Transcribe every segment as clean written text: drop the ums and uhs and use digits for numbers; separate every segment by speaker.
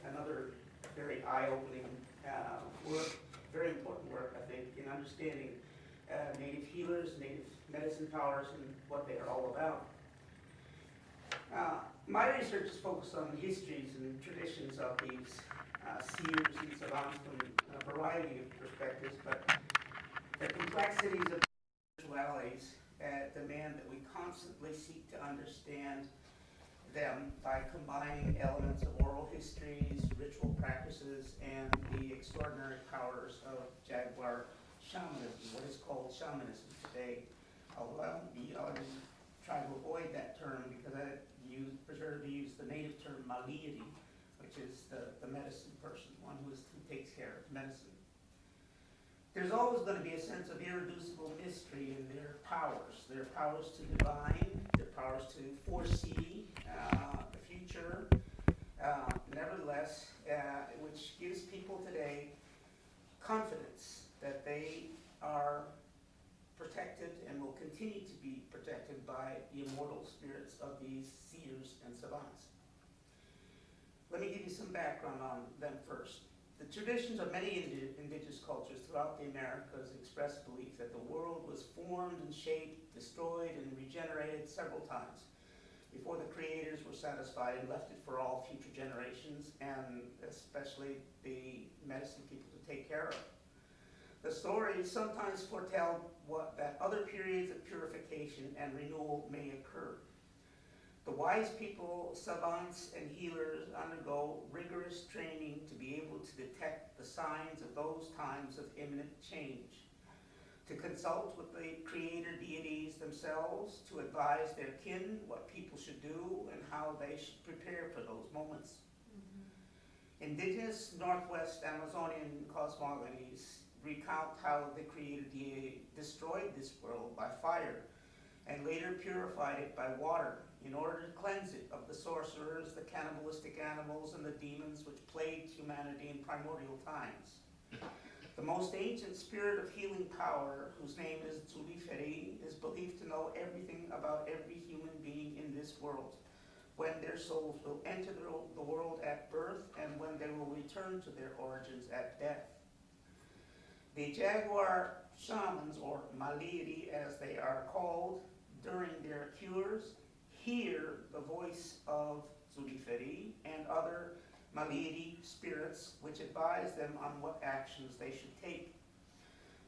Speaker 1: another very eye-opening work, very important work, I think, in understanding native healers, native medicine powers, and what they are all about. My research is focused on the histories and traditions of these seers and savants from a variety of perspectives, but the complexities of spiritualities demand that we constantly seek to understand them by combining elements of oral histories, ritual practices, and the extraordinary powers of Jaguar shamanism, what is called shamanism today. Although I'll try to avoid that term because I prefer to use the native term Maliadi, which is the medicine person, one who takes care of medicine. There's always going to be a sense of irreducible mystery in their powers to divine, their powers to foresee the future. Nevertheless, which gives people today confidence that they are protected and will continue to be protected by the immortal spirits of these seers and savants. Let me give you some background on them first. The traditions of many indigenous cultures throughout the Americas express belief that the world was formed and shaped, destroyed, and regenerated several times before the creators were satisfied and left it for all future generations, and especially the medicine people to take care of. The stories sometimes foretell that other periods of purification and renewal may occur. The wise people, savants, and healers undergo rigorous training to be able to detect the signs of those times of imminent change, to consult with the creator deities themselves, to advise their kin what people should do and how they should prepare for those moments. Indigenous Northwest Amazonian cosmogonies recount how the creator deity destroyed this world by fire and later purified it by water in order to cleanse it of the sorcerers, the cannibalistic animals, and the demons which plagued humanity in primordial times. The most ancient spirit of healing power, whose name is Zuliferi, is believed to know everything about every human being in this world, when their souls will enter the world at birth and when they will return to their origins at death. The Jaguar shamans, or Maliadi as they are called, during their cures, hear the voice of Zuliferi and other Maliadi spirits which advise them on what actions they should take.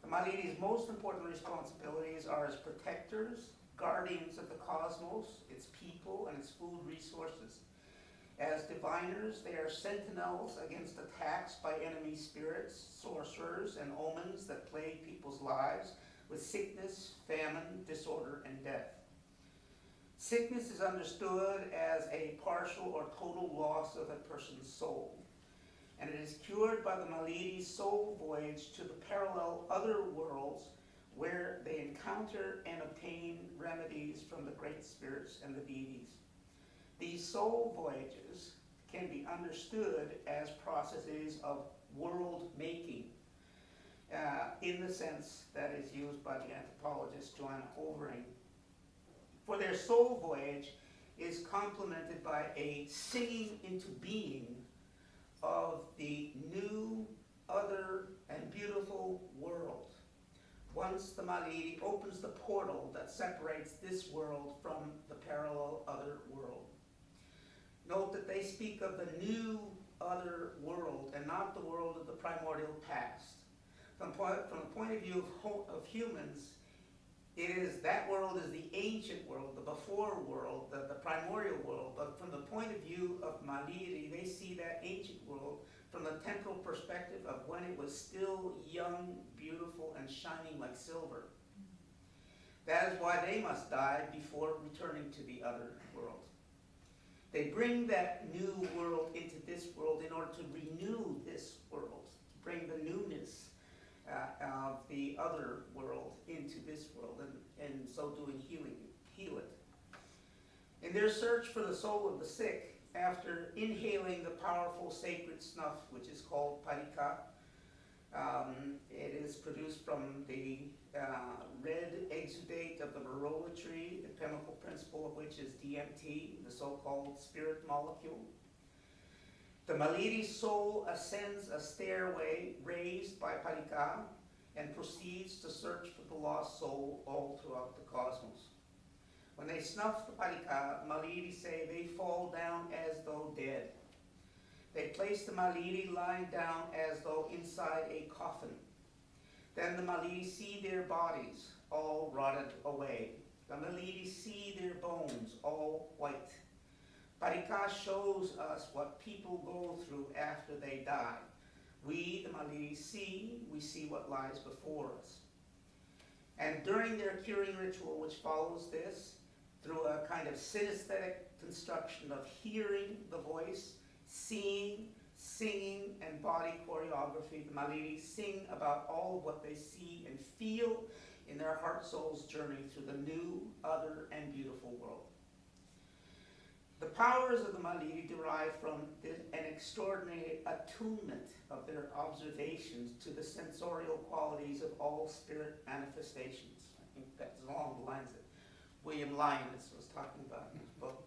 Speaker 1: The Maliadi's most important responsibilities are as protectors, guardians of the cosmos, its people, and its food resources. As diviners, they are sentinels against attacks by enemy spirits, sorcerers, and omens that plague people's lives with sickness, famine, disorder, and death. Sickness is understood as a partial or total loss of a person's soul, and it is cured by the Maliadi's soul voyage to the parallel other worlds where they encounter and obtain remedies from the great spirits and the deities. These soul voyages can be understood as processes of world making in the sense that is used by the anthropologist Joanna Overing. For their soul voyage is complemented by a singing into being of the new, other, and beautiful world. Once the Maliadi opens the portal that separates this world from the parallel other world. Note that they speak of the new other world and not the world of the primordial past. From the point of view of humans, that world is the ancient world, the before world, the primordial world. But from the point of view of Maliadi, they see that ancient world from the temporal perspective of when it was still young, beautiful, and shining like silver. That is why they must die before returning to the other world. They bring that new world into this world in order to renew this world, to bring the newness of the other world into this world, and so doing heal it. In their search for the soul of the sick, after inhaling the powerful sacred snuff, which is called parika, It is produced from the red exudate of the barola tree, the chemical principle of which is DMT, the so-called spirit molecule. The Maliri soul ascends a stairway raised by Parika and proceeds to search for the lost soul all throughout the cosmos. When they snuff the Parika, Maliri say they fall down as though dead. They place the Maliri lying down as though inside a coffin. Then the Maliri see their bodies all rotted away. The Maliri see their bones all white. Parika shows us what people go through after they die. We, the Maliri, we see what lies before us. And during their curing ritual, which follows this, through a kind of synesthetic construction of hearing the voice, seeing, singing, and body choreography, the Maliri sing about all of what they see and feel in their heart-soul's journey through the new, other, and beautiful world. The powers of the Maliri derive from an extraordinary attunement of their observations to the sensorial qualities of all spirit manifestations. I think that's along the lines that William Lyons was talking about in his book.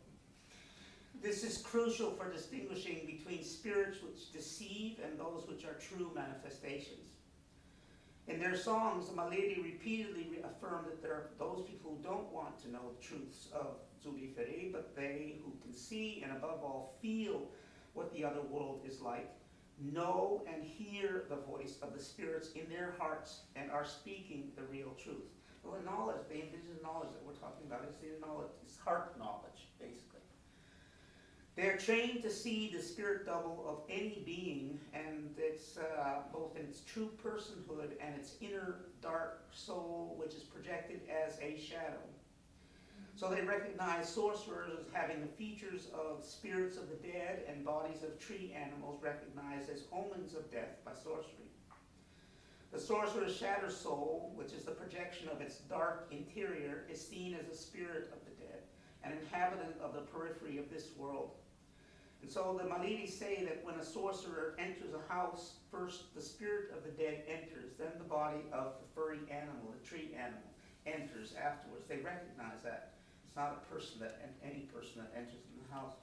Speaker 1: This is crucial for distinguishing between spirits which deceive and those which are true manifestations. In their songs, the Maliri repeatedly affirm that there are those people who don't want to know the truths of Zulifere, but they who can see and above all feel what the other world is like, know and hear the voice of the spirits in their hearts and are speaking the real truth. Well, the knowledge, the indigenous knowledge that we're talking about is the knowledge, it's heart knowledge, basically. They're trained to see the spirit double of any being, and it's both in its true personhood and its inner dark soul, which is projected as a shadow. So they recognize sorcerers as having the features of spirits of the dead and bodies of tree animals recognized as omens of death by sorcery. The sorcerer's shadow soul, which is the projection of its dark interior, is seen as a spirit of the dead, an inhabitant of the periphery of this world. And so the Maliri say that when a sorcerer enters a house, first the spirit of the dead enters, then the body of the furry animal, the tree animal, enters afterwards. They recognize that. It's not a person any person that enters in the house.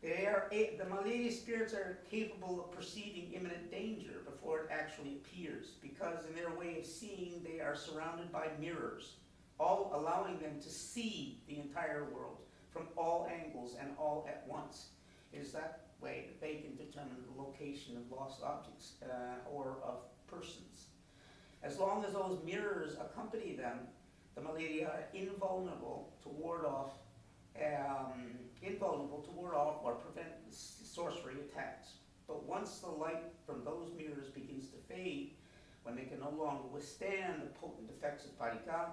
Speaker 1: The Maliri spirits are capable of perceiving imminent danger before it actually appears, because in their way of seeing, they are surrounded by mirrors, all allowing them to see the entire world from all angles and all at once. It is that way that they can determine the location of lost objects or of persons. As long as those mirrors accompany them, the Maliri are invulnerable to ward off or prevent sorcery attacks. But once the light from those mirrors begins to fade, when they can no longer withstand the potent effects of Parika,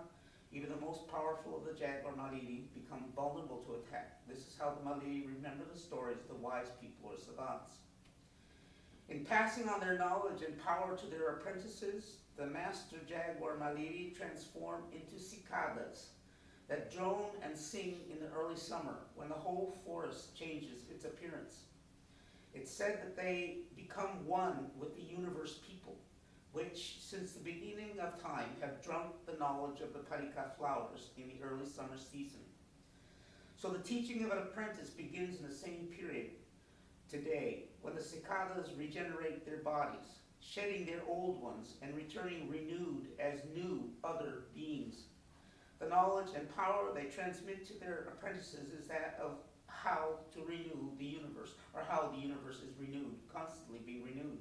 Speaker 1: even the most powerful of the Jaguar Maliri become vulnerable to attack. This is how the Maliri remember the stories of the wise people or savants. In passing on their knowledge and power to their apprentices, the master Jaguar Maliri transform into cicadas that drone and sing in the early summer when the whole forest changes its appearance. It's said that they become one with the universe people, which since the beginning of time have drunk the knowledge of the Parika flowers in the early summer season. So the teaching of an apprentice begins in the same period today, when the cicadas regenerate their bodies, shedding their old ones and returning renewed as new other beings. The knowledge and power they transmit to their apprentices is that of how to renew the universe, or how the universe is renewed, constantly being renewed.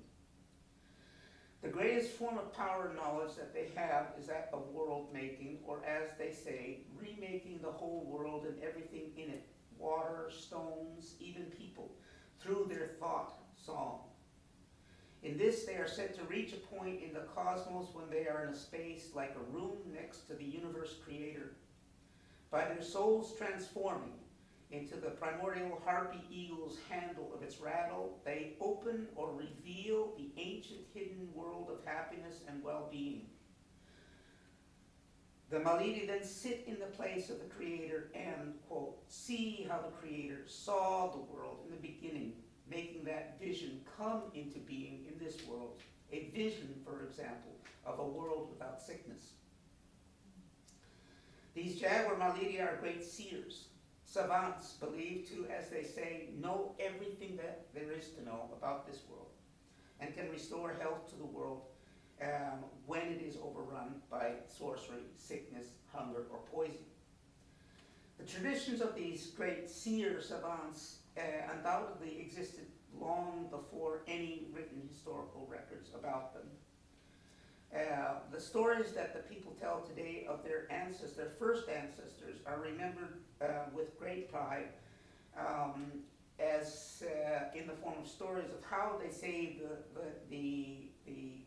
Speaker 1: The greatest form of power and knowledge that they have is that of world making, or as they say, remaking the whole world and everything in it, water, stones, even people, through their thought, song. In this, they are said to reach a point in the cosmos when they are in a space like a room next to the universe creator. By their souls transforming into the primordial harpy eagle's handle of its rattle, they open or reveal the ancient hidden world of happiness and well-being. The Maliri then sit in the place of the creator and, quote, see how the creator saw the world in the beginning, making that vision come into being in this world. A vision, for example, of a world without sickness. These Jaguar Malidi are great seers, savants, believed to, as they say, know everything that there is to know about this world, and can restore health to the world when it is overrun by sorcery, sickness, hunger, or poison. The traditions of these great seer savants undoubtedly existed long before any written historical records about them. The stories that the people tell today of their ancestors, their first ancestors, are remembered with great pride as in the form of stories of how they saved the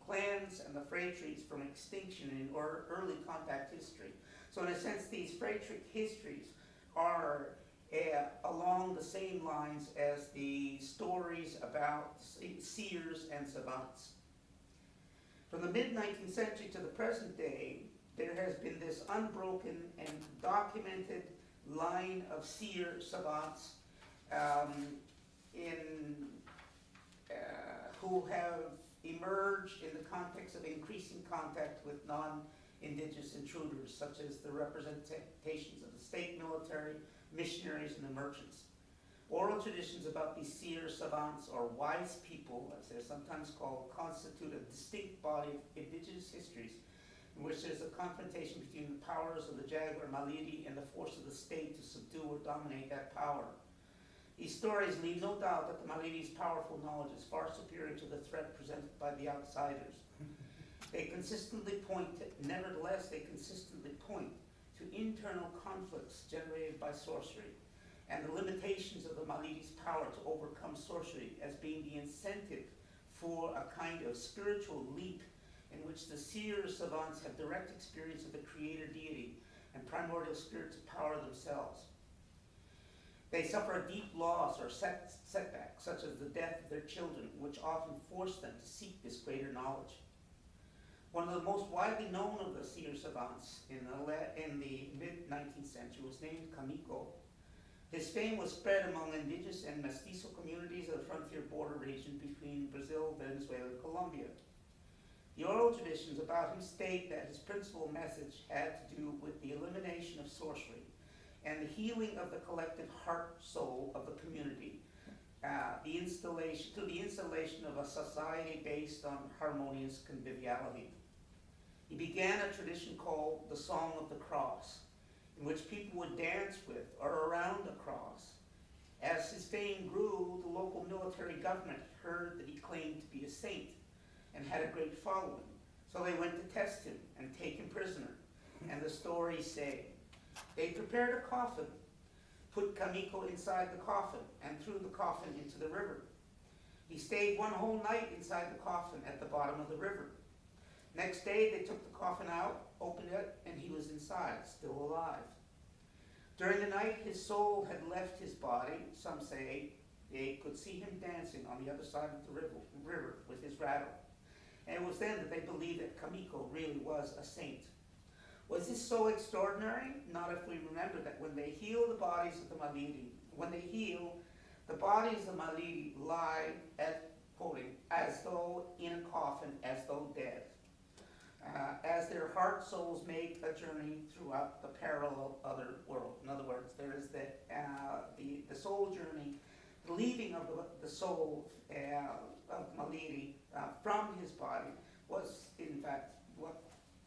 Speaker 1: clans and the phratries from extinction in early contact history. So in a sense, these phratric histories are along the same lines as the stories about seers and savants. From the mid-19th century to the present day, there has been this unbroken and documented line of seer savants who have emerged in the context of increasing contact with non-indigenous intruders, such as the representations of the state military, missionaries, and the merchants. Oral traditions about these seer savants, or wise people, as they're sometimes called, constitute a distinct body of indigenous histories in which there's a confrontation between the powers of the Jaguar Malidi and the force of the state to subdue or dominate that power. These stories leave no doubt that the Malidi's powerful knowledge is far superior to the threat presented by the outsiders. Nevertheless, they consistently point to internal conflicts generated by sorcery, and the limitations of the Malidi's power to overcome sorcery as being the incentive for a kind of spiritual leap in which the seer savants have direct experience of the creator deity and primordial spirits of power themselves. They suffer a deep loss or setback, such as the death of their children, which often force them to seek this greater knowledge. One of the most widely known of the seer savants in the mid-19th century was named Kamiko. His fame was spread among indigenous and mestizo communities of the frontier border region between Brazil, Venezuela, and Colombia. The oral traditions about him state that his principal message had to do with the elimination of sorcery and the healing of the collective heart-soul of the community, through the installation of a society based on harmonious conviviality. He began a tradition called the Song of the Cross, in which people would dance with or around the cross. As his fame grew, the local military government heard that he claimed to be a saint and had a great following. So they went to test him and take him prisoner. And the stories say, they prepared a coffin, put Kamiko inside the coffin, and threw the coffin into the river. He stayed one whole night inside the coffin at the bottom of the river. Next day, they took the coffin out, opened it, and he was inside, still alive. During the night, his soul had left his body. Some say they could see him dancing on the other side of the river with his rattle. And it was then that they believed that Kamiko really was a saint. Was this so extraordinary? Not if we remember that when they heal the bodies of the Malidi, the bodies of Malidi lie, quoting, as though in a coffin, as though dead. As their heart souls make a journey throughout the parallel other world. In other words, there is the soul journey, the leaving of the soul of Malidi from his body was, in fact, what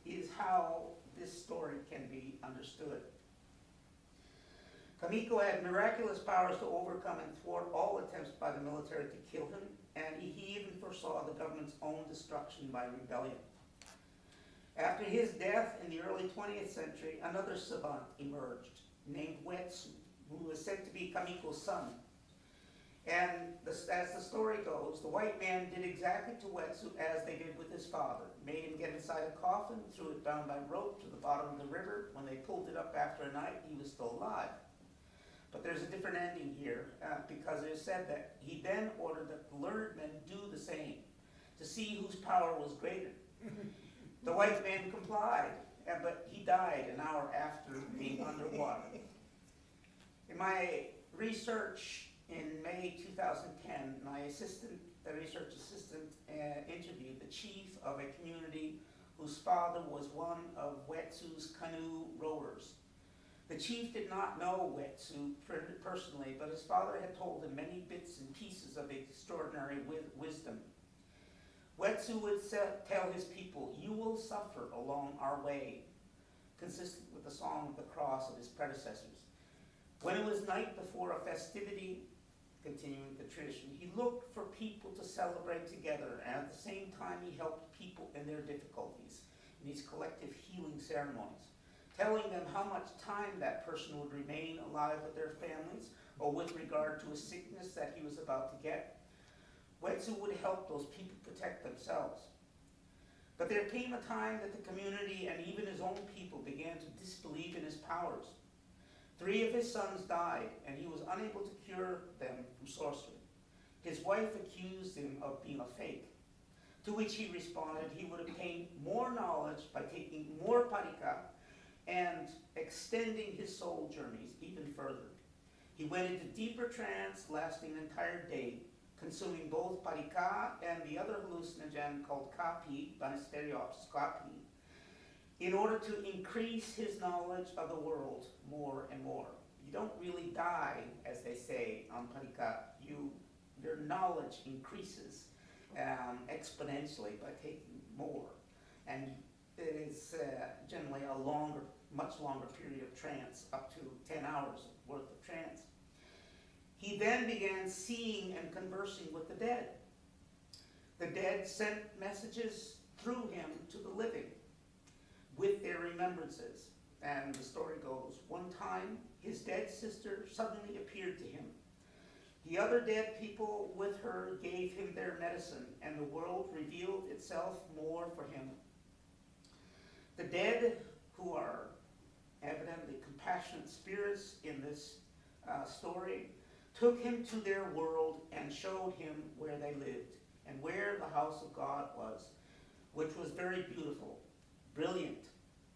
Speaker 1: is how this story can be understood. Kamiko had miraculous powers to overcome and thwart all attempts by the military to kill him, and he even foresaw the government's own destruction by rebellion. After his death in the early 20th century, another savant emerged named Wetsu, who was said to be Kamiko's son. And as the story goes, the white man did exactly to Wetsu as they did with his father. Made him get inside a coffin, threw it down by rope to the bottom of the river. When they pulled it up after a night, he was still alive. But there's a different ending here, because it is said that he then ordered that the learned men do the same, to see whose power was greater. The white man complied, but he died an hour after being underwater. In my research In May 2010, my research assistant, interviewed the chief of a community whose father was one of Wet'suw's canoe rowers. The chief did not know Wet'suw personally, but his father had told him many bits and pieces of extraordinary wisdom. Wet'suw would tell his people, "You will suffer along our way," consistent with the Song of the Cross of his predecessors. When it was night before a festivity, continuing the tradition, he looked for people to celebrate together, and at the same time he helped people in their difficulties in these collective healing ceremonies, telling them how much time that person would remain alive with their families, or with regard to a sickness that he was about to get. Wet'suw would help those people protect themselves. But there came a time that the community and even his own people began to disbelieve in his powers. 3 of his sons died, and he was unable to cure them from sorcery. His wife accused him of being a fake, to which he responded he would obtain more knowledge by taking more parika and extending his soul journeys even further. He went into deeper trance, lasting an entire day, consuming both parika and the other hallucinogen called kapi, Banisteriopsis kapi, in order to increase his knowledge of the world more and more. You don't really die, as they say on parika. Your knowledge increases exponentially by taking more. And it is generally a much longer period of trance, up to 10 hours worth of trance. He then began seeing and conversing with the dead. The dead sent messages through him to the living with their remembrances. And the story goes, one time his dead sister suddenly appeared to him. The other dead people with her gave him their medicine, and the world revealed itself more for him. The dead, who are evidently compassionate spirits in this story, took him to their world and showed him where they lived and where the house of God was, which was very beautiful, brilliant,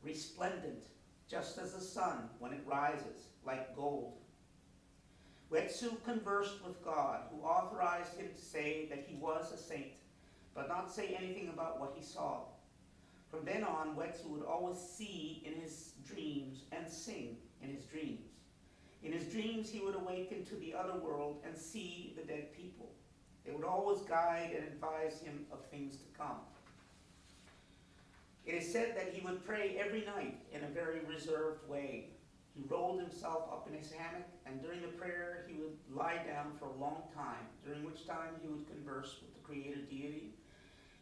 Speaker 1: resplendent, just as the sun when it rises, like gold. Wet'suw conversed with God, who authorized him to say that he was a saint, but not say anything about what he saw. From then on, Wet'suw would always see in his dreams and sing in his dreams. In his dreams, he would awaken to the other world and see the dead people. They would always guide and advise him of things to come. It is said that he would pray every night in a very reserved way. He rolled himself up in his hammock, and during the prayer, he would lie down for a long time, during which time he would converse with the creator deity.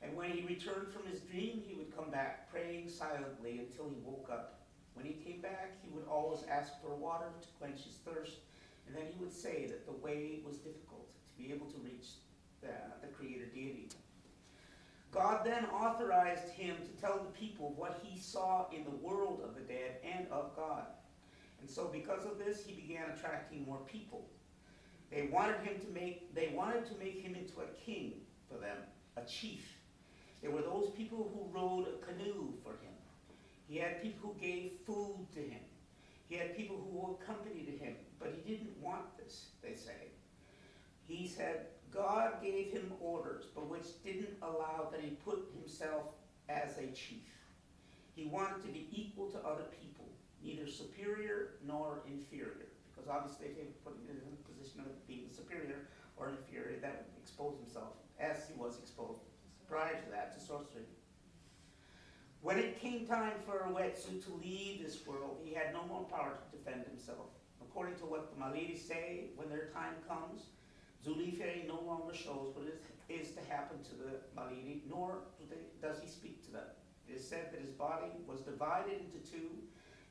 Speaker 1: And when he returned from his dream, he would come back, praying silently until he woke up. When he came back, he would always ask for water to quench his thirst, and then he would say that the way was difficult to be able to reach the creator deity. God then authorized him to tell the people what he saw in the world of the dead and of God. And so because of this, he began attracting more people. They wanted to make him into a king for them, a chief. There were those people who rowed a canoe for him. He had people who gave food to him. He had people who accompanied him, but he didn't want this, they say. He said God gave him orders, but which didn't allow that he put himself as a chief. He wanted to be equal to other people, neither superior nor inferior, because obviously if he put him in a position of being superior or inferior, that would expose himself, as he was exposed prior to that, to sorcery. When it came time for Wet'suw to leave this world, he had no more power to defend himself. According to what the Maliri say, when their time comes, Zuliferi no longer shows what is to happen to the Maliri, nor does he speak to them. It is said that his body was divided into two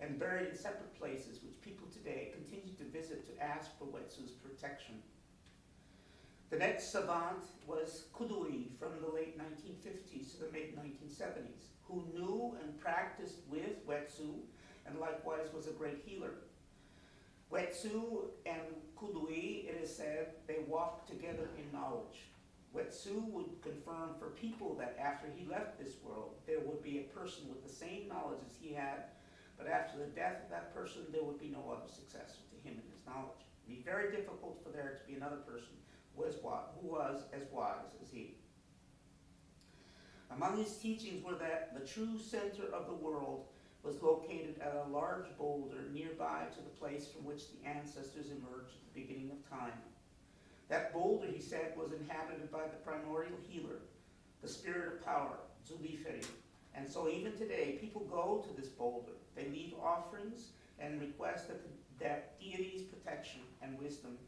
Speaker 1: and buried in separate places, which people today continue to visit to ask for Wet'suw's protection. The next savant was Kudui from the late 1950s to the mid-1970s, who knew and practiced with Wet'suw and likewise was a great healer. Wet'suw and Kudui, it is said, they walked together in knowledge. Wet'suw would confirm for people that after he left this world, there would be a person with the same knowledge as he had, but after the death of that person, there would be no other successor to him in his knowledge. It'd be very difficult for there to be another person who was as wise as he. Among his teachings were that the true center of the world was located at a large boulder nearby to the place from which the ancestors emerged at the beginning of time. That boulder, he said, was inhabited by the primordial healer, the spirit of power, Zuliferi. And so even today, people go to this boulder. They leave offerings and request that deity's protection and wisdom.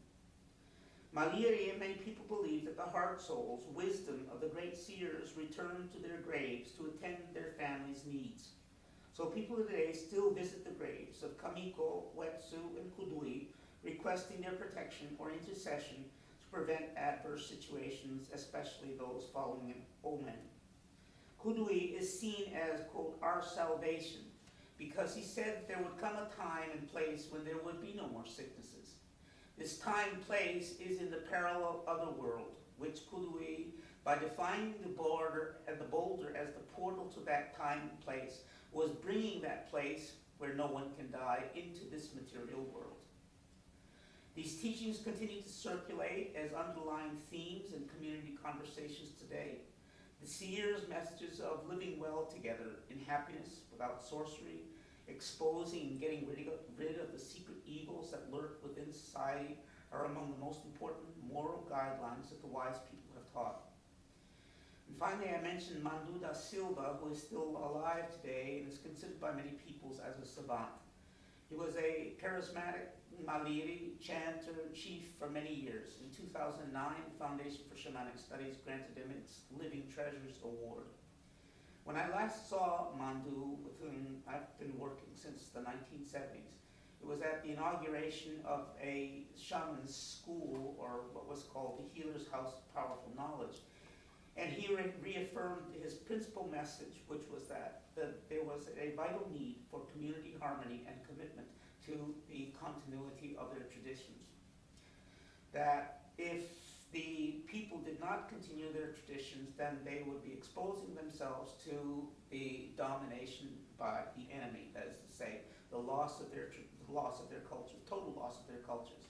Speaker 1: Maliri and many people believe that the heart souls, wisdom of the great seers return to their graves to attend their families' needs. So people today still visit the graves of Kamiko, Wetsu, and Kudui, requesting their protection or intercession to prevent adverse situations, especially those following an omen. Kudui is seen as, quote, our salvation, because he said there would come a time and place when there would be no more sicknesses. This time and place is in the parallel other world, which Kudui, by defining the boulder as the portal to that time and place, was bringing that place where no one can die into this material world. These teachings continue to circulate as underlying themes in community conversations today. The seers' messages of living well together in happiness without sorcery, exposing and getting rid of the secret evils that lurk within society are among the most important moral guidelines that the wise people have taught. And finally, I mentioned Mandu da Silva, who is still alive today and is considered by many peoples as a savant. He was a charismatic Maliri chanter chief for many years. In 2009, the Foundation for Shamanic Studies granted him its Living Treasures Award. When I last saw Mandu, with whom I've been working since the 1970s, it was at the inauguration of a shaman's school, or what was called the Healer's House of Powerful Knowledge. And he reaffirmed his principal message, which was that there was a vital need for community harmony and commitment to the continuity of their traditions. That if the people did not continue their traditions, then they would be exposing themselves to the domination by the enemy, that is to say, the loss of their culture, total loss of their cultures.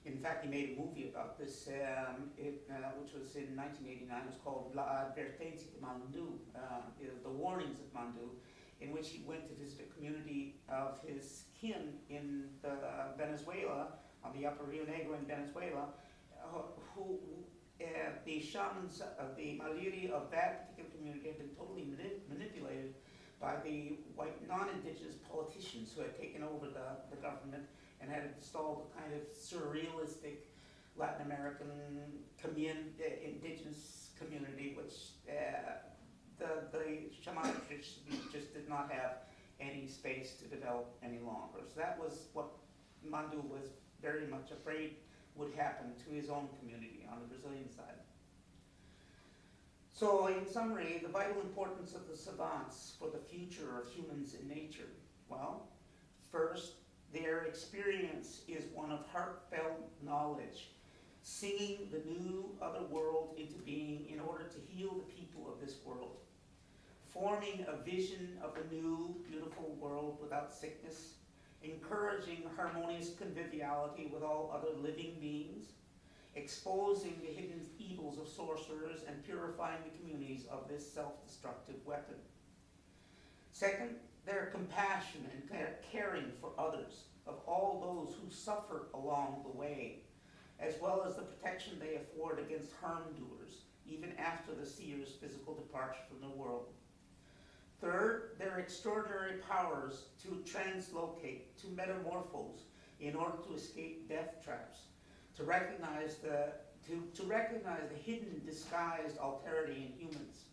Speaker 1: In fact, he made a movie about this, which was in 1989. It was called La Advertencia de Mandu, the Warnings of Mandu, in which he went to visit a community of his kin in Venezuela, on the upper Rio Negro in Venezuela, who the shamans of the Maliri of that particular community had been totally manipulated by the white non-indigenous politicians who had taken over the government and had installed a kind of surrealistic Latin American indigenous community, which the shamanic tradition just did not have any space to develop any longer. So that was what Mandu was very much afraid would happen to his own community on the Brazilian side. So in summary, the vital importance of the savants for the future of humans in nature. Well, first, their experience is one of heartfelt knowledge, singing the new other world into being in order to heal the people of this world, forming a vision of a new, beautiful world without sickness, encouraging harmonious conviviality with all other living beings, exposing the hidden evils of sorcerers, and purifying the communities of this self-destructive weapon. Second, their compassion and caring for others, of all those who suffer along the way, as well as the protection they afford against harm doers, even after the seer's physical departure from the world. Third, their extraordinary powers to translocate, to metamorphose, in order to escape death traps, to recognize the hidden, disguised alterity in humans,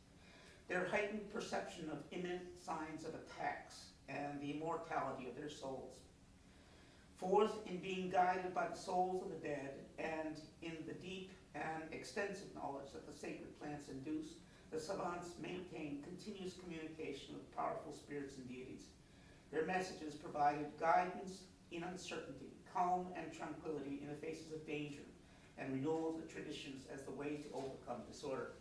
Speaker 1: their heightened perception of imminent signs of attacks, and the immortality of their souls. Fourth, in being guided by the souls of the dead, and in the deep and extensive knowledge that the sacred plants induce, the savants maintain continuous communication with powerful spirits and deities. Their messages provided guidance in uncertainty, calm and tranquility in the faces of danger, and renewal of the traditions as the way to overcome disorder.